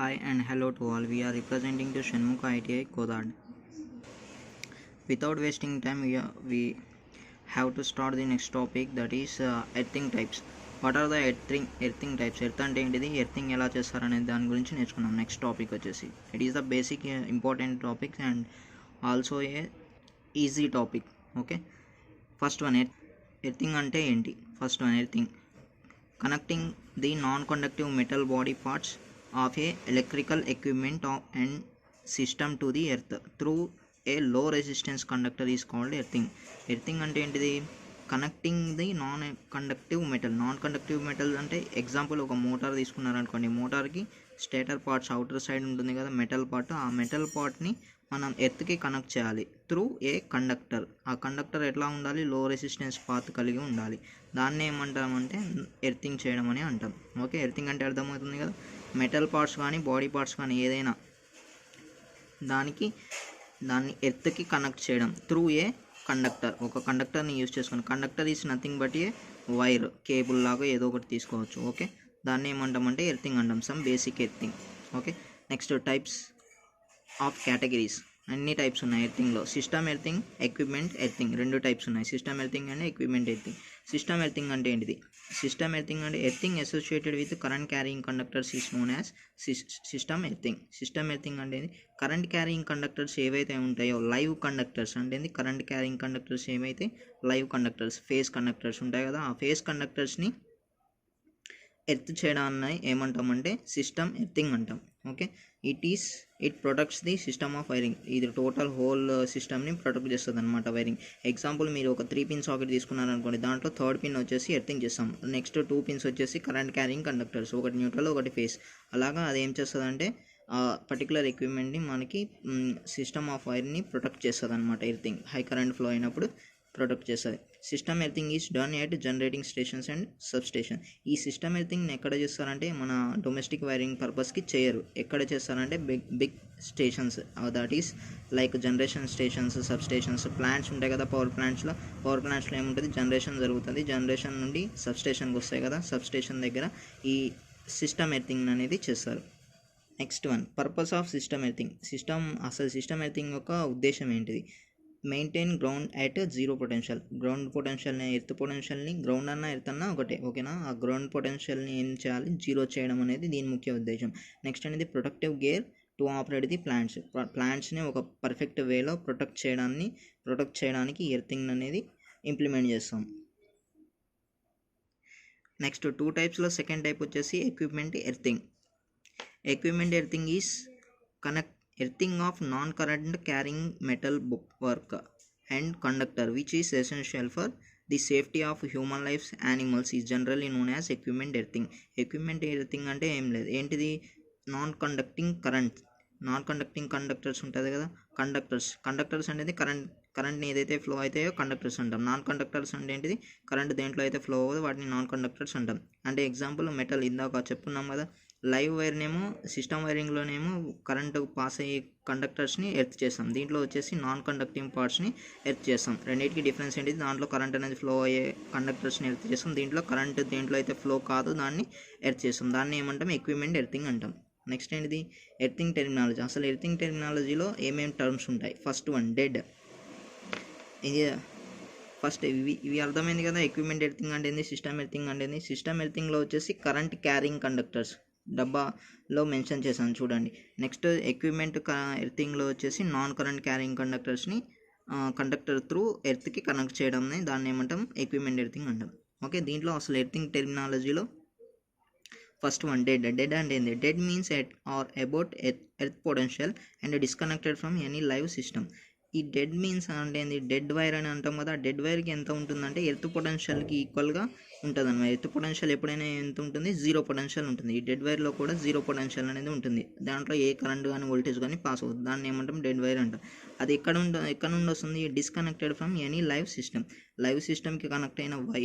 Hi and hello to all. We are representing to Shanmukha ITI Kodad. Without wasting time, we have to start the next topic, that is earthing types. What are the earthing types? Earth అంటే ఏంటిది, earthing ఎలా చేస్తారనే దాని గురించి నేర్చుకున్నాం. Next topic వచ్చేసి it is the basic important topic and also a easy topic. Okay, first one earthing అంటే ఏంటి. First one earthing connecting the non-conductive metal body parts of a electrical equipment and system to the earth through a low resistance conductor is called earthing. Earthing అంటే ఏంటిది, connecting the non conductive metal అంటే example ఒక motor తీసుకున్నారనుకోండి, మోటార్కి stator parts outer side ఉంటుంది కదా metal part, ఆ metal పార్ట్ని మనం ఎర్త్కి కనెక్ట్ చేయాలి త్రూ ఏ కండక్టర్. ఆ కండక్టర్ ఎట్లా ఉండాలి, లో రెసిస్టెన్స్ పాత్ కలిగి ఉండాలి. దాన్ని ఏమంటామంటే ఎర్తింగ్ చేయడం అని అంటాం. ఓకే, ఎర్తింగ్ అంటే అర్థమవుతుంది కదా, మెటల్ పార్ట్స్ కానీ బాడీ పార్ట్స్ కానీ ఏదైనా దాన్ని ఎర్త్కి కనెక్ట్ చేయడం త్రూ ఏ కండక్టర్. ఒక కండక్టర్ని యూజ్ చేసుకుని, conductor is nothing but A wire, cable లాగా ఏదో ఒకటి తీసుకోవచ్చు. ఓకే, దాన్ని ఏమంటామంటే ఎర్తింగ్ అంటాం. Some basic earthing. Okay, next types of categories. అన్ని టైప్స్ ఉన్నాయి ఎర్తింగ్లో. సిస్టమ్ ఎర్తింగ్, ఎక్విప్మెంట్ ఎర్తింగ్, రెండు టైప్స్ ఉన్నాయి, system earthing and equipment earthing. System earthing అంటే ఏంటిది, సిస్టమ్ ఎర్తింగ్ అంటే earthing associated with current carrying conductors is known as system earthing. System earthing అంటే current carrying conductors ఏవైతే ఉంటాయో, live conductors అంటే current carrying conductors ఏవైతే live conductors, face conductors ఉంటాయి కదా, ఆ ఫేస్ కండక్టర్స్ని ఎర్త్ చేయడాన్ని ఏమంటామంటే సిస్టమ్ ఎర్తింగ్ అంటాం. Okay, it protects the system of wiring. ఇది టోటల్ హోల్ సిస్టమ్ని ప్రొటెక్ట్ చేస్తుంది అనమాట వైరింగ్. ఎగ్జాంపుల్ మీరు ఒక 3 పిన్ సాకెట్ తీసుకున్నారనుకోండి, దాంట్లో థర్డ్ పిన్ వచ్చేసి ఎర్తింగ్ చేస్తాం, నెక్స్ట్ 2 పిన్స్ వచ్చేసి కరెంట్ క్యారింగ్ కండక్టర్స్, ఒకటి న్యూట్రల్ ఒకటి ఫేస్. అలాగా అది ఏం చేస్తుందంటే పర్టికులర్ ఎక్విప్మెంట్ని మనకి సిస్టమ్ ఆఫ్ వైర్ని ప్రొటెక్ట్ చేస్తుంది అనమాట. ఎర్తింగ్ హై కరెంట్ ఫ్లో అయినప్పుడు ప్రొటెక్ట్ చేస్తుంది. System earthing is done at generating stations and sub station. ఈ సిస్టమ్ ఎర్తింగ్ని ఎక్కడ చేస్తారంటే మన డొమెస్టిక్ వైరింగ్ పర్పస్కి చేయరు. ఎక్కడ చేస్తారంటే big stations, that is like generation stations, sub stations, plants ఉంటాయి కదా, పవర్ ప్లాంట్స్లో ఏముంటుంది, జనరేషన్ జరుగుతుంది, జనరేషన్ నుండి సబ్ స్టేషన్కి వస్తాయి కదా, సబ్ స్టేషన్ దగ్గర ఈ సిస్టమ్ ఎర్తింగ్ అనేది చేస్తారు. Next one, purpose of system earthing. System earthing యొక్క ఉద్దేశం ఏంటిది, maintain ground at zero potential. Ground పొటెన్షియల్ని, ఎర్త్ పొటెన్షియల్ని, గ్రౌండ్ అన్న ఎర్త్ అన్న ఒకటే, ఓకేనా. ఆ గ్రౌండ్ పొటెన్షియల్ని ఏం చేయాలి, జీరో చేయడం అనేది దీని ముఖ్య ఉద్దేశం. నెక్స్ట్ అనేది protective gear to operate the ప్లాంట్స్ని ఒక పర్ఫెక్ట్ వేలో ప్రొటెక్ట్ చేయడానికి ఎర్తింగ్ అనేది ఇంప్లిమెంట్ చేస్తాం. నెక్స్ట్ 2 టైప్స్లో సెకండ్ టైప్ వచ్చేసి equipment earthing. Equipment earthing is earthing of non-current carrying metal work and conductor which is essential for the safety of human lives animals is generally known as equipment earthing. Equipment earthing అంటే ఏం లేదు, ఏంటిది, non conducting conductors ఉంటుంది కదా, conductors అనేది కరెంట్ని ఏదైతే flow అవుతాయో కండక్టర్స్ అంటాం. నాన్ కండక్టర్స్ అంటే ఏంటిది, కరెంట్ దేంట్లో అయితే ఫ్లో అవ్వదో వాటిని నాన్ కండక్టర్స్ అంటాం. అంటే ఎగ్జాంపుల్ మెటల్, ఇందాక చెప్పుకున్నాం కదా, లైవ్ వైర్నేమో సిస్టమ్ వైరింగ్లోనేమో కరెంటు పాస్ అయ్యే కండక్టర్స్ని ఎర్త్ చేస్తాం, దీంట్లో వచ్చేసి నాన్ కండక్టింగ్ పార్ట్స్ని ఎర్త్ చేస్తాం. రెండింటికి డిఫరెన్స్ ఏంటి, దాంట్లో కరెంట్ అనేది ఫ్లో అయ్యే కండక్టర్స్ని ఎర్త్ చేస్తాం, దీంట్లో కరెంట్ దేంట్లో అయితే ఫ్లో కాదో దాన్ని ఎర్త్ చేస్తాం. దాన్ని ఏమంటాం, ఎక్విప్మెంట్ ఎర్తింగ్ అంటాం. నెక్స్ట్ ఏంటిది, ఎర్తింగ్ టెర్మినాలజీ. అసలు ఎర్తింగ్ టెర్మినాలజీలో ఏమేమి టర్మ్స్ ఉంటాయి. First one dead. ఇది ఫస్ట్ ఇవి అర్థమైంది కదా, ఎక్విప్మెంట్ ఎర్తింగ్ అంటే ఏంది, సిస్టమ్ ఎర్తింగ్ అంటే ఏంది. సిస్టమ్ ఎర్తింగ్లో వచ్చేసి కరెంట్ క్యారింగ్ కండక్టర్స్ డబ్బాలో మెన్షన్ చేశాను చూడండి. నెక్స్ట్ ఎక్విప్మెంట్ ఎర్తింగ్లో వచ్చేసి నాన్ కరెంట్ క్యారింగ్ కండక్టర్స్ని కండక్టర్ త్రూ ఎర్త్కి కనెక్ట్ చేయడంని దాన్ని ఏమంటాం, ఎక్విప్మెంట్ ఎర్తింగ్ అంటాం. ఓకే, దీంట్లో అసలు ఎర్తింగ్ టెర్మినాలజీలో ఫస్ట్ వన్ డెడ్. డెడ్ అంటే ఏంది, dead means at or about earth potential and disconnected from any live system. ఈ డెడ్ మీన్స్ అంటే ఏంది, డెడ్ వైర్ అని అంటాం కదా, డెడ్ వైర్కి ఎంత ఉంటుందంటే ఎర్త్ పొటెన్షియల్కి ఈక్వల్గా ఉంటుంది అన్నమాట. ఎర్త్ పొటెన్షియల్ ఎప్పుడైనా ఎంత ఉంటుంది, జీరో పొటెన్షియల్ ఉంటుంది. ఈ డెడ్ వైర్లో కూడా జీరో పొటెన్షియల్ అనేది ఉంటుంది, దాంట్లో ఏ కరెంట్ కానీ వోల్టేజ్ కానీ పాస్ అవుతుంది, దాన్ని ఏమంటాం, డెడ్ వైర్ అంటాం. అది ఎక్కడ నుండి వస్తుంది, డిస్కనెక్టెడ్ ఫ్రమ్ ఎనీ లైవ్ సిస్టమ్కి కనెక్ట్ అయిన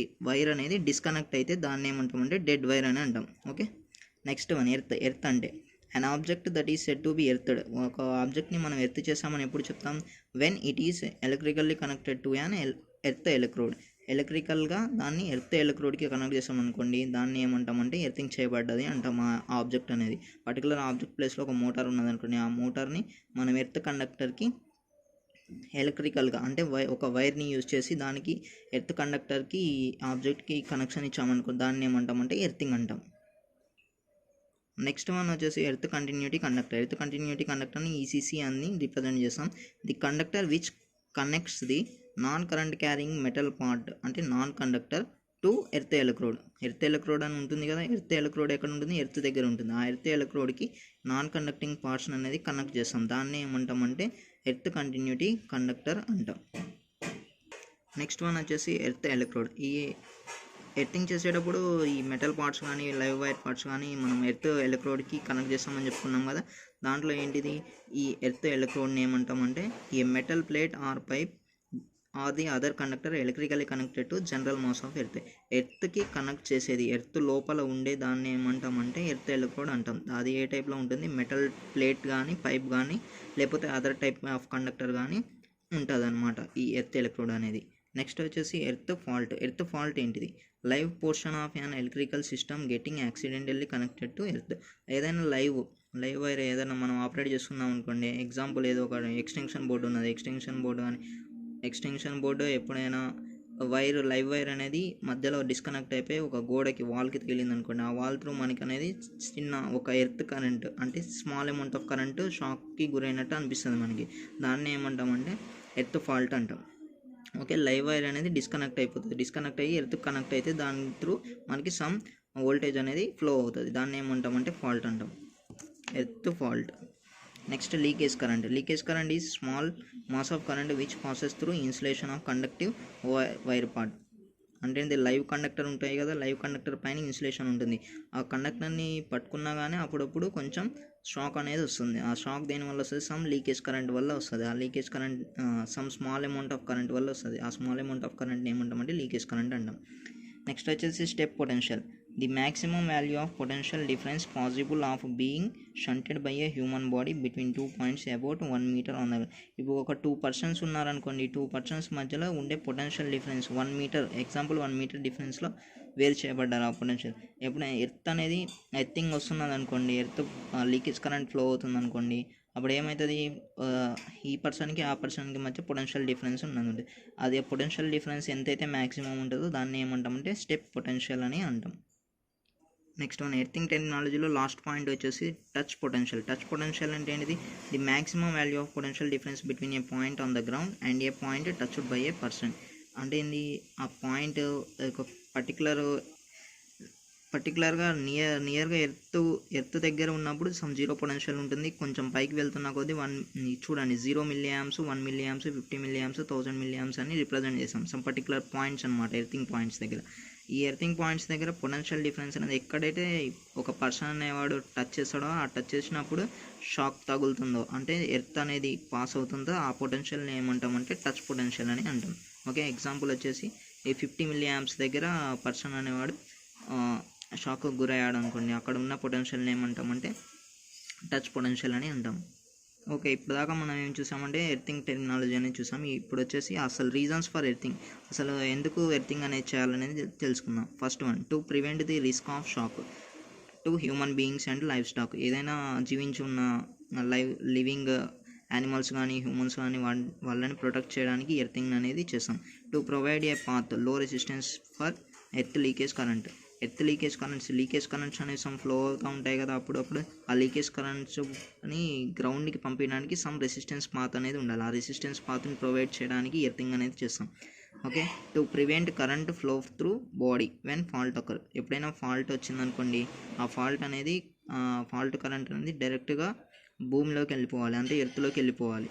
వైర్ అనేది డిస్కనెక్ట్ అయితే దాన్ని ఏమంటామంటే డెడ్ వైర్ అని అంటాం. ఓకే, నెక్స్ట్ వన్ ఎర్త్ అంటే an object that is said to be earthed. ఒక ఆబ్జెక్ట్ని మనం ఎర్త్ చేస్తామని ఎప్పుడు చెప్తాం, when it is electrically connected to an earth electrode. ఎలక్ట్రికల్గా దాన్ని ఎర్త్ ఎలక్ట్రోడ్కి కనెక్ట్ చేసాం అనుకోండి, దాన్ని ఏమంటామంటే ఎర్తింగ్ చేయబడ్డది అంటాం. ఆ ఆబ్జెక్ట్ అనేది పర్టికులర్ ఆబ్జెక్ట్ ప్లేస్లో ఒక మోటార్ ఉన్నది అనుకోండి, ఆ మోటార్ని మనం ఎర్త్ కండక్టర్కి ఎలక్ట్రికల్గా అంటే ఒక వైర్ని యూజ్ చేసి దానికి ఎర్త్ కండక్టర్కి ఆబ్జెక్ట్కి కనెక్షన్ ఇచ్చామనుకో, దాన్ని ఏమంటామంటే ఎర్తింగ్ అంటాం. నెక్స్ట్ వన్ వచ్చేసి earth continuity conductor. Earth continuity కండక్టర్ని ఈసీసీ అని రిప్రజెంట్ చేస్తాం. The conductor which connects the non current carrying metal part అంటే non conductor to earth electrode. Earth electrode అని ఉంటుంది కదా, ఎర్త్ ఎలక్ట్రోడ్ ఎక్కడ ఉంటుంది, ఎర్త్ దగ్గర ఉంటుంది. ఆ ఎర్త్ ఎలక్ట్రోడ్కి నాన్ కండక్టింగ్ పార్ట్స్ అనేది కనెక్ట్ చేస్తాం. దాన్ని ఏమంటామంటే ఎర్త్ కంటిన్యూటీ కండక్టర్ అంటాం. నెక్స్ట్ వన్ వచ్చేసి ఎర్త్ ఎలక్ట్రోడ్. ఈ ఎర్తింగ్ చేసేటప్పుడు ఈ మెటల్ పార్ట్స్ కానీ లైవ్ వైర్ పార్ట్స్ కానీ మనం ఎర్త్ ఎలక్ట్రోడ్కి కనెక్ట్ చేస్తామని చెప్పుకున్నాం కదా, దాంట్లో ఏంటిది ఈ ఎర్త్ ఎలక్ట్రోడ్ని ఏమంటామంటే ఈ metal plate or pipe or the other conductor electrically connected to general mass of earth. ఎర్త్కి కనెక్ట్ చేసేది ఎర్త్ లోపల ఉండే దాన్ని ఏమంటామంటే ఎర్త్ ఎలక్ట్రోడ్ అంటాం. అది ఏ టైప్లో ఉంటుంది, మెటల్ ప్లేట్ కానీ పైప్ కానీ లేకపోతే అదర్ టైప్ ఆఫ్ కండక్టర్ కానీ ఉంటుంది అనమాట ఈ ఎర్త్ ఎలక్ట్రోడ్ అనేది. నెక్స్ట్ వచ్చేసి ఎర్త్ ఫాల్ట్. ఎర్త్ ఫాల్ట్ ఏంటిది, live portion of an electrical system getting accidentally connected to earth. ఏదైనా లైవ్ వైర్ ఏదైనా మనం ఆపరేట్ చేస్తున్నాం అనుకోండి, ఎగ్జాంపుల్ ఏదో ఒక ఎక్స్టెన్షన్ బోర్డు ఉన్నది, ఎక్స్టెన్షన్ బోర్డు ఎప్పుడైనా లైవ్ వైర్ అనేది మధ్యలో డిస్కనెక్ట్ అయిపోయి ఒక గోడకి వాల్కి తగిలింది అనుకోండి, ఆ వాల్ త్రూ మనకి అనేది చిన్న ఒక ఎర్త్ కరెంట్ అంటే స్మాల్ అమౌంట్ ఆఫ్ కరెంట్ షాక్కి గురైనట్టు అనిపిస్తుంది మనకి. దాన్ని ఏమంటామంటే ఎర్త్ ఫాల్ట్ అంటాం. ఓకే, లైవ్ వైర్ అనేది డిస్కనెక్ట్ అయిపోతుంది, డిస్కనెక్ట్ అయ్యి ఎర్త్ కనెక్ట్ అయితే దాని త్రూ మనకి సమ్ వోల్టేజ్ అనేది ఫ్లో అవుతుంది. దాన్ని ఏమంటామంటే ఫాల్ట్ అంటాం, earth fault. Next leakage current. Leakage current is small mass of current which passes through insulation of conductive wire part. అంటే ఇది లైవ్ కండక్టర్ ఉంటాయి కదా, లైవ్ కండక్టర్ పైన ఇన్సులేషన్ ఉంటుంది. ఆ కండక్టర్ని పట్టుకున్నా కానీ అప్పుడప్పుడు కొంచెం షాక్ అనేది వస్తుంది. ఆ షాక్ దేనివల్ల వస్తుంది, సమ్ లీకేజ్ కరెంట్ వల్ల వస్తుంది. ఆ leakage current some small amount of current వల్ల వస్తుంది. ఆ స్మాల్ అమౌంట్ ఆఫ్ కరెంట్ని ఏమంటామంటే లీకేజ్ కరెంట్ అంటాం. నెక్స్ట్ వచ్చేసి step potential. The maximum value of potential difference possible of being shunted by a human body between 2 points about 1 metre on the. ఇప్పుడు ఒక 2 persons ఉన్నారనుకోండి, 2 పర్సన్స్ మధ్యలో ఉండే potential difference 1 metre, example 1 metre డిఫరెన్స్లో వేరు చేయబడ్డారు ఆ పొటెన్షియల్. ఎప్పుడైనా ఎర్త్ అనేది ఎర్తింగ్ వస్తున్నది అనుకోండి, ఎర్త్ లీకేజ్ కరెంట్ ఫ్లో అవుతుంది అనుకోండి, అప్పుడు ఏమవుతుంది, ఈ పర్సన్కి ఆ పర్సన్కి మధ్య పొటెన్షియల్ డిఫరెన్స్ ఉన్నది. అది పొటెన్షియల్ డిఫరెన్స్ ఎంతైతే మ్యాక్సిమం ఉంటుందో దాన్ని ఏమంటామంటే స్టెప్ పొటెన్షియల్ అని అంటాం. నెక్స్ట్ వన్ ఎర్తింగ్ టెక్నాలజీలో లాస్ట్ పాయింట్ వచ్చేసి టచ్ పొటెన్షియల్. టచ్ పొటెన్షియల్ అంటే ఏంటిది, the maximum value of potential difference between A point on the ground and A point touched by A person. అంటే ఏంది, ఆ పాయింట్ ఒక పర్టికులర్గా నియర్గా ఎర్త్ దగ్గర ఉన్నప్పుడు సమ్ జీరో పొటెన్షియల్ ఉంటుంది. కొంచెం పైకి వెళ్తున్న కొద్దీ చూడండి 0 milli amps, 1 milli amps, 50 milli amps, 1000 milli amps అని రిప్రజెంట్ చేస్తాం. సమ్ పర్టికులర్ పాయింట్స్ అనమాట ఎర్తింగ్ పాయింట్స్ దగ్గర. ఈ ఎర్తింగ్ పాయింట్స్ దగ్గర పొటెన్షియల్ డిఫరెన్స్ అనేది ఎక్కడైతే ఒక పర్సన్ అనేవాడు టచ్ చేస్తాడో, ఆ టచ్ చేసినప్పుడు షాక్ తగులుతుందో అంటే ఎర్త్ అనేది పాస్ అవుతుందో ఆ పొటెన్షియల్ని ఏమంటామంటే టచ్ పొటెన్షియల్ అని అంటాం. ఓకే, ఎగ్జాంపుల్ వచ్చేసి ఈ 50 మిల్లీ యాంప్స్ దగ్గర పర్సన్ అనేవాడు షాక్కు గురయ్యాడు అనుకోండి, అక్కడ ఉన్న పొటెన్షియల్ని ఏమంటామంటే టచ్ పొటెన్షియల్ అని అంటాం. ఓకే, ఇప్పుడు దాకా మనం ఏం చూసామంటే ఎర్తింగ్ టెక్నాలజీ అనేది చూసాం. ఇప్పుడు వచ్చేసి అసలు రీజన్స్ ఫర్ ఎర్తింగ్, అసలు ఎందుకు ఎర్తింగ్ అనేది చేయాలనేది తెలుసుకుందాం. First one, to prevent the risk of shock to human beings and life stock. ఏదైనా జీవించి ఉన్న లివింగ్ యానిమల్స్ కానీ హ్యూమన్స్ కానీ వాళ్ళని ప్రొటెక్ట్ చేయడానికి ఎర్తింగ్ అనేది చేస్తాం. టు ప్రొవైడ్ ఏ పాత్ లో resistance for earth leakage current. Earth leakage currents అనేవి సమ్ ఫ్లో అవుతూ ఉంటాయి కదా, అప్పుడప్పుడు ఆ లీకేజ్ కరెంట్స్ని గ్రౌండ్కి పంపించడానికి సమ్ రెసిస్టెన్స్ పాత్ అనేది ఉండాలి. ఆ రెసిస్టెన్స్ పాత్ని ప్రొవైడ్ చేయడానికి ఎర్తింగ్ అనేది చేస్తాం. Okay, to prevent current flow through body when fault occur. ఎప్పుడైనా ఫాల్ట్ వచ్చిందనుకోండి, ఆ ఫాల్ట్ కరెంట్ అనేది డైరెక్ట్గా భూమిలోకి వెళ్ళిపోవాలి, అంటే ఎర్త్లోకి వెళ్ళిపోవాలి.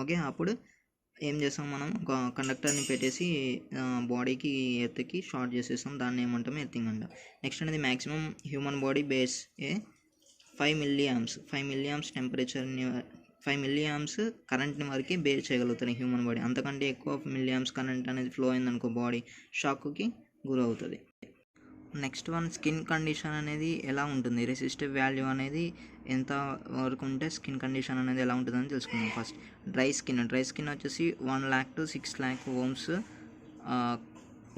ఓకే, అప్పుడు ఏం చేస్తాం, మనం ఒక కండక్టర్ని పెట్టేసి బాడీకి ఎర్త్కి షార్ట్ చేసేస్తాం. దాన్ని ఏమంటాం ఎర్తింగ్ అంటాం. నెక్స్ట్ అనేది మ్యాక్సిమం హ్యూమన్ బాడీ బేస్ ఏ 5 మిల్లీ యాంప్స్ టెంపరేచర్ని 5 మిల్లీ యాంప్స్ కరెంట్ని వరకు బేర్ చేయగలుగుతుంది హ్యూమన్ బాడీ. అంతకంటే ఎక్కువ మిల్లీ యాంప్స్ కరెంట్ అనేది ఫ్లో అయిందనుకో బాడీ షాక్కి గురవుతుంది. నెక్స్ట్ వన్ స్కిన్ కండిషన్ అనేది ఎలా ఉంటుంది, రెసిస్టివ్ వాల్యూ అనేది ఎంత వరకు ఉంటే స్కిన్ కండిషన్ అనేది ఎలా ఉంటుందని తెలుసుకుందాం. ఫస్ట్ డ్రై స్కిన్ వచ్చేసి 1 lakh to 6 lakh ఓమ్స్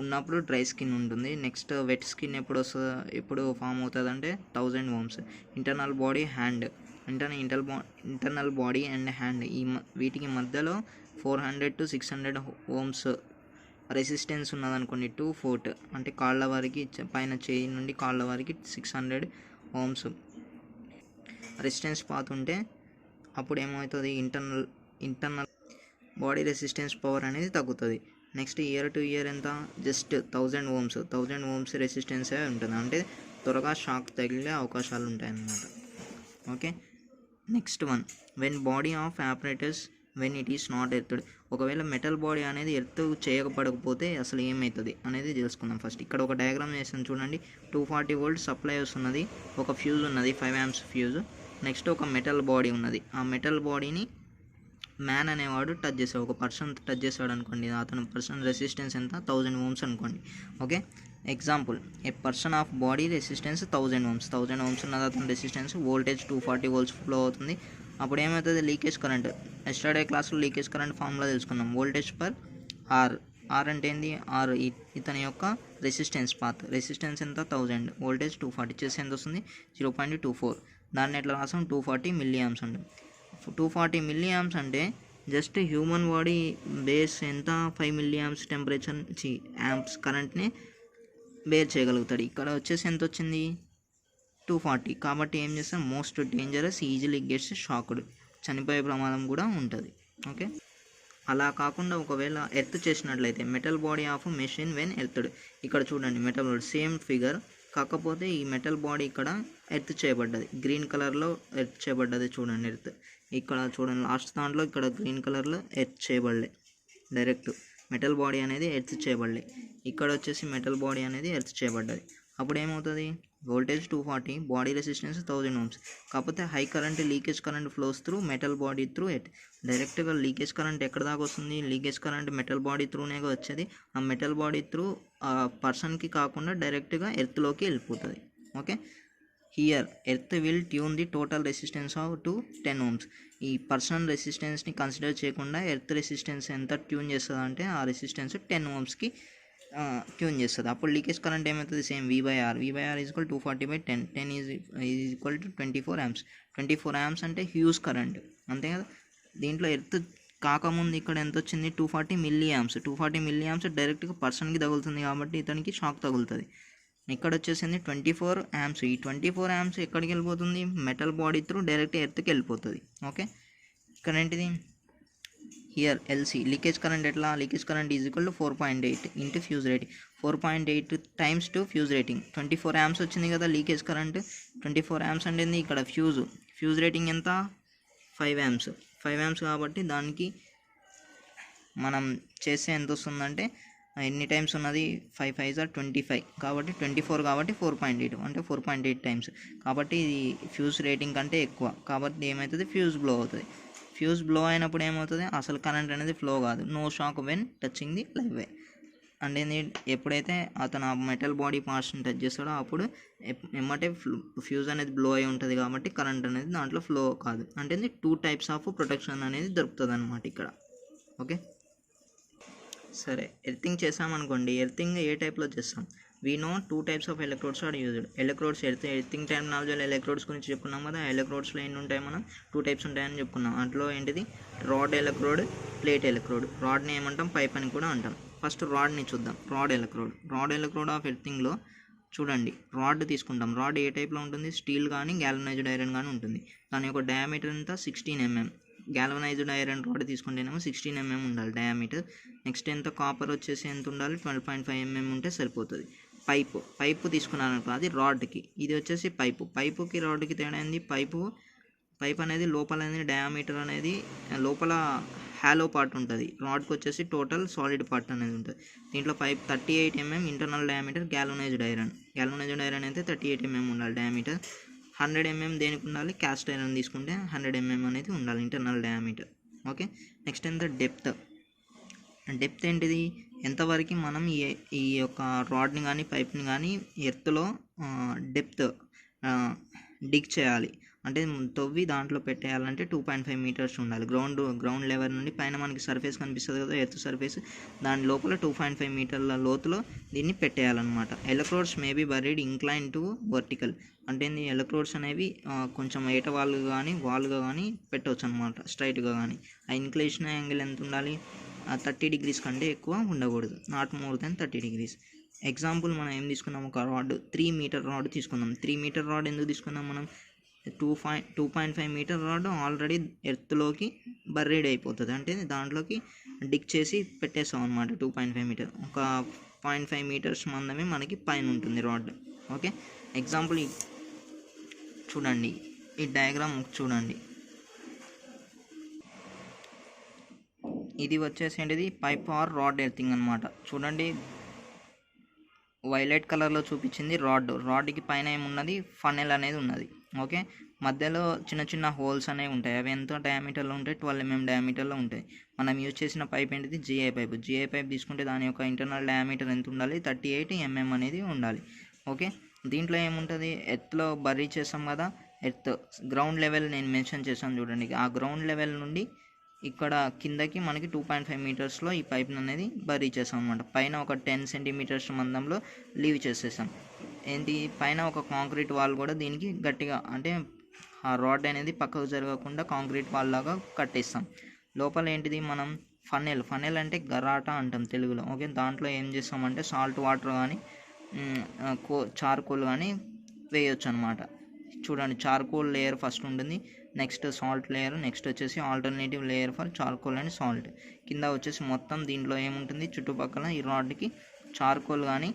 ఉన్నప్పుడు డ్రై స్కిన్ ఉంటుంది. నెక్స్ట్ వెట్ స్కిన్ ఎప్పుడు ఫామ్ అవుతుంది అంటే 1000 ohms. Internal body and hand వీటికి మధ్యలో 400 to 600 ఓమ్స్ రెసిస్టెన్స్ ఉన్నదనుకోండి టు ఫోర్ట్, అంటే కాళ్ళ వారికి పైన చేయి నుండి కాళ్ళ వారికి 600 ఓమ్స్ రెసిస్టెన్స్ పాత్ ఉంటే అప్పుడు ఏమవుతుంది, ఇంటర్నల్ బాడీ రెసిస్టెన్స్ పవర్ అనేది తగ్గుతుంది. నెక్స్ట్ ఇయర్ టు ఇయర్ ఎంత, జస్ట్ 1000 ఓమ్స్ రెసిస్టెన్సే ఉంటుంది, అంటే త్వరగా షాక్ తగిలే అవకాశాలు ఉంటాయన్నమాట. Okay, next one when body of operators when it is not earthed. ఒకవేళ మెటల్ బాడీ అనేది ఎర్త్ చేయకపోతే అసలు ఏమవుతుంది అనేది తెలుసుకుందాం. ఫస్ట్ ఇక్కడ ఒక డయాగ్రామ్ చేస్తాను చూడండి. 240 వోల్ట్ సప్లై వస్తున్నది, ఒక ఫ్యూజ్ ఉన్నది 5 amps ఫ్యూజ్. నెక్స్ట్ ఒక మెటల్ బాడీ ఉన్నది. ఆ మెటల్ బాడీని మ్యాన్ అనేవాడు టచ్ చేస్తాడు, ఒక పర్సన్ టచ్ చేస్తాడు అనుకోండి. అతను పర్సన్ రెసిస్టెన్స్ ఎంత, 1000 ఓమ్స్ అనుకోండి. Okay, example a person of body resistance 1000 ohms ఉన్నది. అతని రెసిస్టెన్స్ వోల్టేజ్ 240 volts ఫ్లో అవుతుంది. అప్పుడు ఏమవుతుంది, లీకేజ్ కరెంట్. ఎస్టర్డే క్లాస్లో లీకేజ్ కరెంట్ ఫార్ములా తెలుసుకున్నాం. వోల్టేజ్ పర్ ఆర్ అంటే ఏంది, ఆర్ ఇతని యొక్క రెసిస్టెన్స్ పాత్. రెసిస్టెన్స్ ఎంత 1000, వోల్టేజ్ 240 చేసి ఎంత వస్తుంది 0.24. దాన్ని ఎట్లా రాసాం, 240 milliamps అంటే 240 milliamps అంటే జస్ట్ హ్యూమన్ బాడీ బేస్ ఎంత 5 milliamps టెంపరేచర్ యాంప్స్ కరెంట్ని బేర్ చేయగలుగుతాడు. ఇక్కడ వచ్చేసి ఎంత వచ్చింది 240. కాబట్టి ఏం చేస్తాం, most dangerous, easily gets shocked, చనిపోయే ప్రమాదం కూడా ఉంటుంది. ఓకే, అలా కాకుండా ఒకవేళ ఎర్త్ చేసినట్లయితే metal body of machine when earthed. ఇక్కడ చూడండి మెటల్ బాడీ సేమ్ ఫిగర్, కాకపోతే ఈ మెటల్ బాడీ ఇక్కడ ఎర్త్ చేయబడ్డది, గ్రీన్ కలర్లో ఎర్త్ చేయబడ్డది చూడండి. ఎర్త్ ఇక్కడ చూడండి లాస్ట్ దాంట్లో ఇక్కడ గ్రీన్ కలర్లో ఎర్త్ చేయబడలే, డైరెక్ట్ మెటల్ బాడీ అనేది ఎర్త్ చేయబడలే. ఇక్కడ వచ్చేసి మెటల్ బాడీ అనేది ఎర్త్ చేయబడ్డది. అప్పుడు ఏమవుతుంది, వోల్టేజ్ 240, బాడీ రెసిస్టెన్స్ 1000 ఓమ్స్. కాకపోతే high current leakage current flows through metal body through earth. డైరెక్ట్గా లీకేజ్ కరెంట్ ఎక్కడ దాకా వస్తుంది, లీకేజ్ కరెంట్ మెటల్ బాడీ త్రూనే వచ్చేది. ఆ మెటల్ బాడీ త్రూ ఆ పర్సన్కి కాకుండా డైరెక్ట్గా ఎర్త్లోకి వెళ్ళిపోతుంది. Okay, here earth will tune the total resistance of to 10 ohms. ఈ పర్సనల్ రెసిస్టెన్స్ని కన్సిడర్ చేయకుండా ఎర్త్ రెసిస్టెన్స్ ఎంత ట్యూన్ చేస్తుంది అంటే ఆ రెసిస్టెన్స్ 10 ఓమ్స్కి ట్యూన్ చేస్తుంది. అప్పుడు లీకేజ్ కరెంట్ ఏమవుతుంది, same V/R is equal 240/10. 10 is equal to 24 amps. 24 amps అంటే హ్యూజ్ కరెంట్, అంతే కదా. దీంట్లో ఎర్త్ కాకముందు ఇక్కడ ఎంత వచ్చింది, 240 milliamps. 240 milliamps డైరెక్ట్గా పర్సన్కి తగులుతుంది కాబట్టి ఇతనికి షాక్ తగులుతుంది. ఇక్కడ వచ్చేసింది 24 amps. ఈ 24 amps ఎక్కడికి వెళ్ళిపోతుంది, మెటల్ బాడీ త్రూ డైరెక్ట్ ఎర్త్కి వెళ్ళిపోతుంది. ఓకే, ఇక్కడ ఏంటిది, హియర్ ఎల్సి లీకేజ్ కరెంట్ ఎట్లా, leakage current is equal to 4.8 into fuse rating. 4.8 times to fuse rating. 24 amps వచ్చింది కదా లీకేజ్ కరెంట్. 24 amps అంటే ఇక్కడ ఫ్యూజ్ రేటింగ్ ఎంత 5 amps కాబట్టి దానికి మనం చేస్తే ఎంత వస్తుందంటే, ఎన్ని టైమ్స్ ఉన్నది, 5 5s are 25 కాబట్టి 24 కాబట్టి 4.8 అంటే 4.8 టైమ్స్. కాబట్టి ఇది ఫ్యూజ్ రేటింగ్ కంటే ఎక్కువ, కాబట్టి ఏమవుతుంది, ఫ్యూజ్ బ్లో అవుతుంది. ఫ్యూజ్ బ్లో అయినప్పుడు ఏమవుతుంది, అసలు కరెంట్ అనేది ఫ్లో కాదు. No shock when touching the live wire. అంటే ఎప్పుడైతే అతను ఆ మెటల్ బాడీ పార్ట్స్ని టచ్ చేస్తాడో అప్పుడు ఎమ్మటే ఫ్యూజ్ అనేది బ్లో అయి ఉంటుంది కాబట్టి కరెంట్ అనేది దాంట్లో ఫ్లో కాదు. అంటే 2 types ఆఫ్ ప్రొటెక్షన్ అనేది దొరుకుతుంది అన్నమాట ఇక్కడ. ఓకే, సరే ఎర్తింగ్ చేసామనుకోండి. ఎర్తింగ్ ఏ టైప్లో చేస్తాం, we know 2 types of electrodes are used. Electrodes earthing టెర్మినాలజీలో ఎలక్ట్రోడ్స్ గురించి చెప్పుకున్నాం కదా. ఎలక్ట్రోడ్స్లో ఎన్ని ఉంటాయి, మనం 2 types ఉంటాయని చెప్పుకున్నాం. అందులో ఏంటిది, రాడ్ ఎలక్ట్రోడ్, ప్లేట్ ఎలక్ట్రోడ్. రాడ్ని ఏమంటాం, పైప్ అని కూడా అంటాం. ఫస్ట్ రాడ్ని చూద్దాం. రాడ్ ఎలక్ట్రోడ్ ఆఫ్ ఎర్తింగ్లో చూడండి, రాడ్ తీసుకుంటాం. రాడ్ ఏ టైప్లో ఉంటుంది, స్టీల్ కానీ గ్యాల్వనైజ్డ్ ఐరన్ కానీ ఉంటుంది. దాని యొక్క డయామీటర్ అంతా 16 mm. గ్యాల్వనైజ్డ్ ఐరన్ రాడ్ తీసుకుంటేనేమో 16 mm ఉండాలి డయామీటర్. నెక్స్ట్ ఎంత, కాపర్ వచ్చేసి ఎంత ఉండాలి, 12.5 mm ఉంటే సరిపోతుంది. పైపు తీసుకున్నారనుకో, అది రాడ్కి. ఇది వచ్చేసి పైపుకి రాడ్కి తేడా ఏంది, పైప్ అనేది లోపల అనేది డయామీటర్ అనేది లోపల హాలో పార్ట్ ఉంటుంది. రాడ్కి వచ్చేసి టోటల్ సాలిడ్ పార్ట్ అనేది ఉంటుంది. దీంట్లో pipe 38 mm internal diameter. Galvanised iron అయితే 38 mm ఉండాలి డయామీటర్. 100 mm దేనికి ఉండాలి, క్యాస్ట్ ఐరన్ తీసుకుంటే 100 mm అనేది ఉండాలి ఇంటర్నల్ డయామీటర్. ఓకే, నెక్స్ట్ ఎంత, డెప్త్ ఏంటిది, ఎంతవరకు మనం ఈ యొక్క రాడ్ని కానీ పైప్ని కానీ ఎర్త్లో డెప్త్ డిగ్ చేయాలి అంటే తవ్వి దాంట్లో పెట్టేయాలంటే 2.5 మీటర్స్ ఉండాలి. గ్రౌండ్ లెవెల్ నుండి పైన మనకి సర్ఫేస్ కనిపిస్తుంది కదా, ఎర్త్ సర్ఫేస్, దాని లోపల 2.5 మీటర్ల లోతులో దీన్ని పెట్టేయాలన్నమాట. Electrodes may be buried incline to vertical అంటే ఎలక్ట్రోడ్స్ అనేవి కొంచెం వాలుగా కానీ పెట్టవచ్చు అనమాట, స్ట్రైట్గా కానీ. ఆ ఇన్క్లేషన్ యాంగిల్ ఎంత ఉండాలి, 30 degrees కంటే ఎక్కువ ఉండకూడదు, not more than 30 degrees. Example మనం ఏం తీసుకున్నాం, ఒక రాడ్ 3 మీటర్ రాడ్ తీసుకుందాం. 3 మీటర్ రాడ్ ఎందుకు తీసుకున్నాం మనం, 2.5 మీటర్ రాడ్ ఆల్రెడీ ఎర్త్లోకి బర్రీడ్ అయిపోతుంది, అంటే దాంట్లోకి డిగ్ చేసి పెట్టేస్తాం అనమాట. 2.5 మీటర్, ఒక 0.5 మీటర్స్ మందమే మనకి పైన ఉంటుంది రాడ్. ఓకే, ఎగ్జాంపుల్ చూడండి, ఈ డయాగ్రామ్ చూడండి. ఇది వచ్చేసి ఏంటిది, పైప్ ఆర్ రాడ్ ఎర్తింగ్ అనమాట. చూడండి, వైలెట్ కలర్లో చూపించింది రాడ్కి పైన ఏమున్నది, ఫనెల్ అనేది ఉన్నది. ఓకే, మధ్యలో చిన్న చిన్న హోల్స్ అనేవి ఉంటాయి. అవి ఎంత డయామీటర్లో ఉంటాయి, 12 mm డయామీటర్లో ఉంటాయి. మనం యూజ్ చేసిన పైప్ ఏంటిది, జిఐ పైప్ తీసుకుంటే దాని యొక్క ఇంటర్నల్ డయామీటర్ ఎంత ఉండాలి, 38 mm అనేది ఉండాలి. ఓకే, దీంట్లో ఏముంటుంది, ఎర్త్లో బర్రీ చేస్తాం కదా, ఎర్త్ గ్రౌండ్ లెవెల్ నేను మెన్షన్ చేశాను చూడండి. ఆ గ్రౌండ్ లెవెల్ నుండి ఇక్కడ కిందకి మనకి 2.5 మీటర్స్లో ఈ పైప్ అనేది బరీ చేస్తాం అనమాట. పైన ఒక 10 సెంటీమీటర్స్ మందంలో లీవ్ చేసేసాం. ఏంటి, పైన ఒక కాంక్రీట్ వాల్ కూడా దీనికి గట్టిగా, అంటే ఆ రాడ్ అనేది పక్కకు జరగకుండా కాంక్రీట్ వాల్ లాగా కట్టేస్తాం. లోపల ఏంటిది, మనం ఫనెల్ అంటే గరాటా అంటాం తెలుగులో. ఓకే, దాంట్లో ఏం చేస్తామంటే సాల్ట్ వాటర్ కానీ చార్కోల్ కానీ వేయొచ్చు అనమాట. చూడండి, చార్కోల్ లేయర్ ఫస్ట్ ఉంటుంది, నెక్స్ట్ సాల్ట్ లేయర్, నెక్స్ట్ వచ్చేసి alternative layer for charcoal and salt. కింద వచ్చేసి మొత్తం దీంట్లో ఏముంటుంది, చుట్టుపక్కల ఈ రాడ్కి చార్కోల్ కానీ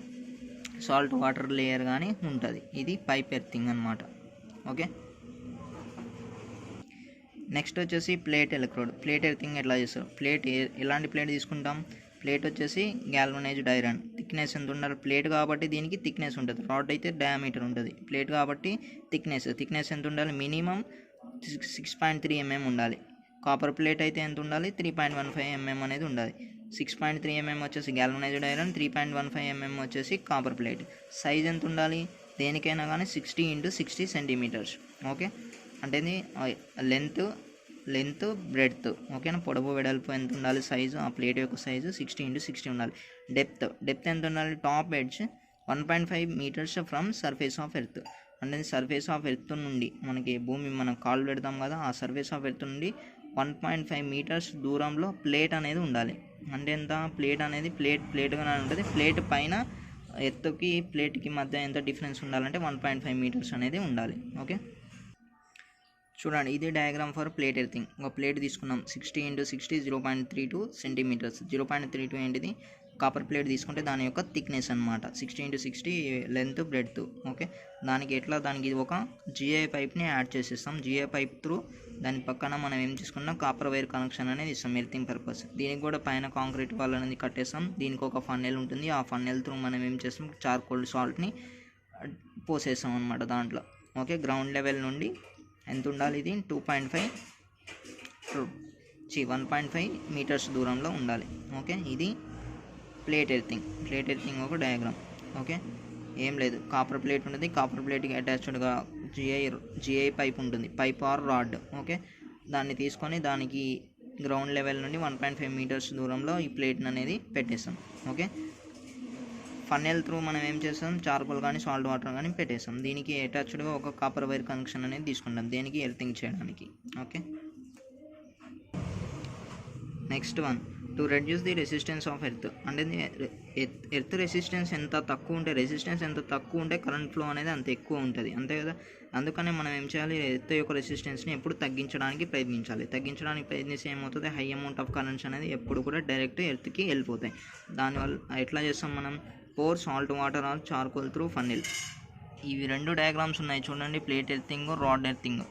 సాల్ట్ వాటర్ లేయర్ కానీ ఉంటుంది. ఇది పైప్ ఎర్తింగ్ అనమాట. ఓకే, నెక్స్ట్ వచ్చేసి ప్లేట్ ఎర్తింగ్ ఎట్లా చేస్తారు. ఎలాంటి ప్లేట్ తీసుకుంటాం, ప్లేట్ వచ్చేసి గ్యాల్వనైజ్డ్ ఐరన్. థిక్నెస్ ఎంత ఉండాలి, ప్లేట్ కాబట్టి దీనికి థిక్నెస్ ఉంటుంది, రాడ్ అయితే డయామీటర్ ఉంటుంది. ప్లేట్ కాబట్టి థిక్నెస్ ఎంత ఉండాలి, మినిమం 6.3 mm ఉండాలి. కాపర్ ప్లేట్ అయితే ఎంత ఉండాలి, 3.15 mm అనేది ఉండాలి. 6.3 mm వచ్చేసి గ్యాల్వనైజ్డ్ ఐరన్, 3.15 mm వచ్చేసి కాపర్ ప్లేట్. సైజ్ ఎంత ఉండాలి, దేనికైనా కానీ 60 × 60 సెంటీమీటర్స్. ఓకే, అంటే లెంత్ బ్రెడ్త్, ఓకేనా, పొడవు వెడల్పు ఎంత ఉండాలి, సైజు, ఆ ప్లేట్ యొక్క సైజు 60 × 60 ఉండాలి. డెప్త్ ఎంత ఉండాలి, top edge 1.5 metres from surface of earth. అంటే సర్ఫేస్ ఆఫ్ ఎర్త్ నుండి మనకి భూమి మనం కాలు పెడతాం కదా, ఆ సర్ఫేస్ ఆఫ్ ఎర్త్ నుండి 1.5 మీటర్స్ దూరంలో ప్లేట్ అనేది ఉండాలి. అంటే ఎంత, ప్లేట్ అనేది ప్లేట్గానే ఉంటుంది. ప్లేట్ పైన ఎర్త్కి ప్లేట్కి మధ్య ఎంత డిఫరెన్స్ ఉండాలంటే 1.5 మీటర్స్ అనేది ఉండాలి. ఓకే, చూడండి, ఇది డయాగ్రామ్ ఫర్ ప్లేట్ ఎర్తింగ్. ఒక ప్లేట్ తీసుకున్నాం, 60 × 60 0.32 సెంటీమీటర్స్. 0.32 ఏంటిది, కాపర్ ప్లేట్ తీసుకుంటే దాని యొక్క థిక్నెస్ అనమాట. 60 × 60 లెంత్ బ్రెడ్త్. ఓకే, దానికి ఒక జిఐ పైప్ని యాడ్ చేసేస్తాం. జిఐ పైప్ త్రూ దాని పక్కన మనం ఏం చేసుకున్నాం, కాపర్ వైర్ కనెక్షన్ అనేది ఇస్తాం ఎర్తింగ్ పర్పస్. దీనికి కూడా పైన కాంక్రీట్ వాల్ అనేది కట్టేస్తాం. దీనికి ఒక ఫన్నెల్ ఉంటుంది, ఆ ఫన్నెల్ త్రూ మనం ఏం చేస్తాం, చార్కోల్ సాల్ట్ని పోసేస్తాం అనమాట దాంట్లో. ఓకే, గ్రౌండ్ లెవెల్ నుండి ఎంత ఉండాలి, ఇది 1.5 మీటర్స్ దూరంలో ఉండాలి. ఓకే, ఇది ప్లేట్ ఎర్తింగ్ ఒక డయాగ్రామ్. ఓకే, ఏం లేదు, కాపర్ ప్లేట్ ఉంటుంది, కాపర్ ప్లేట్కి అటాచ్డ్గా జిఐ పైప్ ఉంటుంది, పైప్ ఆర్ రాడ్. ఓకే, దాన్ని తీసుకొని దానికి గ్రౌండ్ లెవెల్ నుండి 1.5 మీటర్స్ దూరంలో ఈ ప్లేట్ని అనేది పెట్టేస్తాం. ఓకే, ఫన్నెల్ త్రూ మనం ఏం చేస్తాం, చార్కోల్ కానీ సాల్ట్ వాటర్ కానీ పెట్టేస్తాం. దీనికి అటాచ్డ్గా ఒక కాపర్ వైర్ కనెక్షన్ అనేది తీసుకుంటాం, దేనికి, ఎర్తింగ్ చేయడానికి. Okay, next one, to reduce the resistance of earth. అంటే ఎర్త్ రెసిస్టెన్స్ ఎంత తక్కువ ఉంటే కరెంట్ ఫ్లో అనేది అంత ఎక్కువ ఉంటుంది, అంతే కదా. అందుకనే మనం ఏం చేయాలి, ఎర్త్ యొక్క రెసిస్టెన్స్ని ఎప్పుడు తగ్గించడానికి ప్రయత్నిస్తే ఏమవుతుంది, హై అమౌంట్ ఆఫ్ కరెంట్స్ అనేది ఎప్పుడు కూడా డైరెక్ట్ ఎర్త్కి వెళ్ళిపోతాయి. దానివల్ల ఎట్లా చేస్తాం మనం, pour salt water or charcoal through funnel. ఇవి రెండు డయాగ్రామ్స్ ఉన్నాయి చూడండి, plate earthing, rod earthing.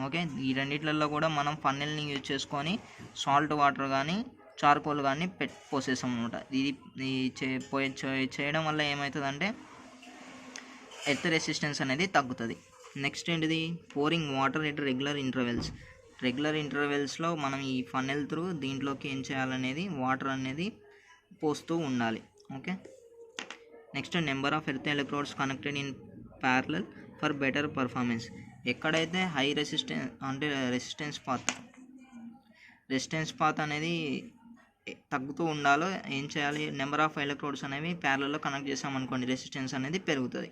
Okay, ఈ రెండిట్లలో కూడా మనం ఫన్నెల్ని యూజ్ చేసుకొని సాల్ట్ వాటర్ కానీ చార్కోల్ కానీ పోసేస్తాం అనమాట. ఇది చేయడం వల్ల ఏమవుతుందంటే ఎర్త్ రెసిస్టెన్స్ అనేది తగ్గుతుంది. నెక్స్ట్ ఏంటిది, పోరింగ్ వాటర్ ఎట్ రెగ్యులర్ ఇంటర్వెల్స్లో మనం ఈ ఫన్నెల్ త్రూ దీంట్లోకి ఏం చేయాలనేది, వాటర్ అనేది పోస్తూ ఉండాలి. Okay. Next number of earth electrodes connected in parallel for better performance. ఎక్కడైతే హై రెసిస్టెన్స్ పాత్ అనేది తగ్గుతూ ఉండాలో ఏం చేయాలి, నెంబర్ ఆఫ్ ఎలక్ట్రోడ్స్ అనేవి ప్యారలల్లో కనెక్ట్ చేసామనుకోండి రెసిస్టెన్స్ అనేది పెరుగుతుంది.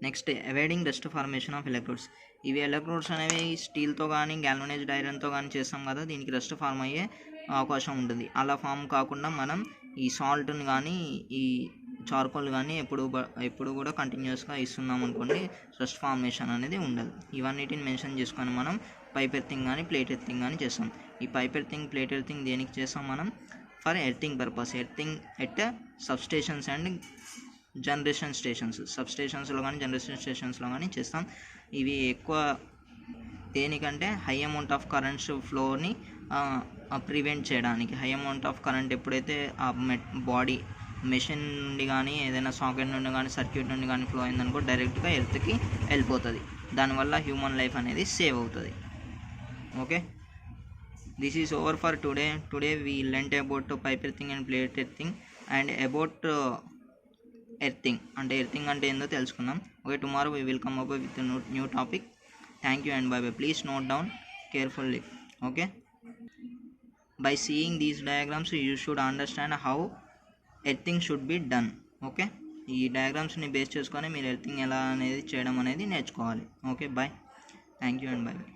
Next avoiding dust formation of electrodes. ఇవి ఎలక్ట్రోడ్స్ అనేవి స్టీల్తో కానీ గ్యాల్వనైజ్డ్ ఐరన్తో కానీ చేస్తాం కదా, దీనికి డస్ట్ ఫార్మ్ అయ్యే అవకాశం ఉంటుంది. అలా ఫామ్ కాకుండా మనం ఈ సాల్ట్ని కానీ ఈ చార్కోల్ కానీ ఎప్పుడు కూడా కంటిన్యూస్గా ఇస్తున్నాం అనుకోండి, డస్ట్ ఫార్మేషన్ అనేది ఉండదు. ఇవన్నిటిని మెన్షన్ చేసుకొని మనం పైప్ ఎర్తింగ్ కానీ ప్లేట్ ఎర్తింగ్ కానీ చేస్తాం. ఈ పైప్ ఎర్తింగ్ ప్లేట్ ఎర్తింగ్ దేనికి చేస్తాం మనం, for earthing purpose, earthing at substations and generation stations. సబ్స్టేషన్స్లో కానీ జనరేషన్ స్టేషన్స్లో కానీ చేస్తాం. ఇవి ఎక్కువ దేనికంటే హై అమౌంట్ ఆఫ్ కరెంట్స్ ఫ్లోని ప్రివెంట్ చేయడానికి. హై అమౌంట్ ఆఫ్ కరెంట్ ఎప్పుడైతే ఆ బాడీ మెషిన్ నుండి కానీ ఏదైనా సాకెట్ నుండి కానీ సర్క్యూట్ నుండి కానీ ఫ్లో అయిందనుకో డైరెక్ట్గా ఎర్త్కి వెళ్ళిపోతుంది. దానివల్ల హ్యూమన్ లైఫ్ అనేది సేవ్ అవుతుంది. Okay, this is over for today. We learned about pipe earthing and plate earthing and about earthing అంటే ఏందో తెలుసుకుందాం. Okay, tomorrow we will come up with new topic. Thank you and bye by. Please note down carefully. Okay, by seeing these diagrams you should understand how earthing should be done. Okay, ఈ డయాగ్రామ్స్ని base చేసుకొని మీరు earthing ఎలా అనేది చేయడం అనేది నేర్చుకోవాలి. Okay, bye. Thank you and bye by.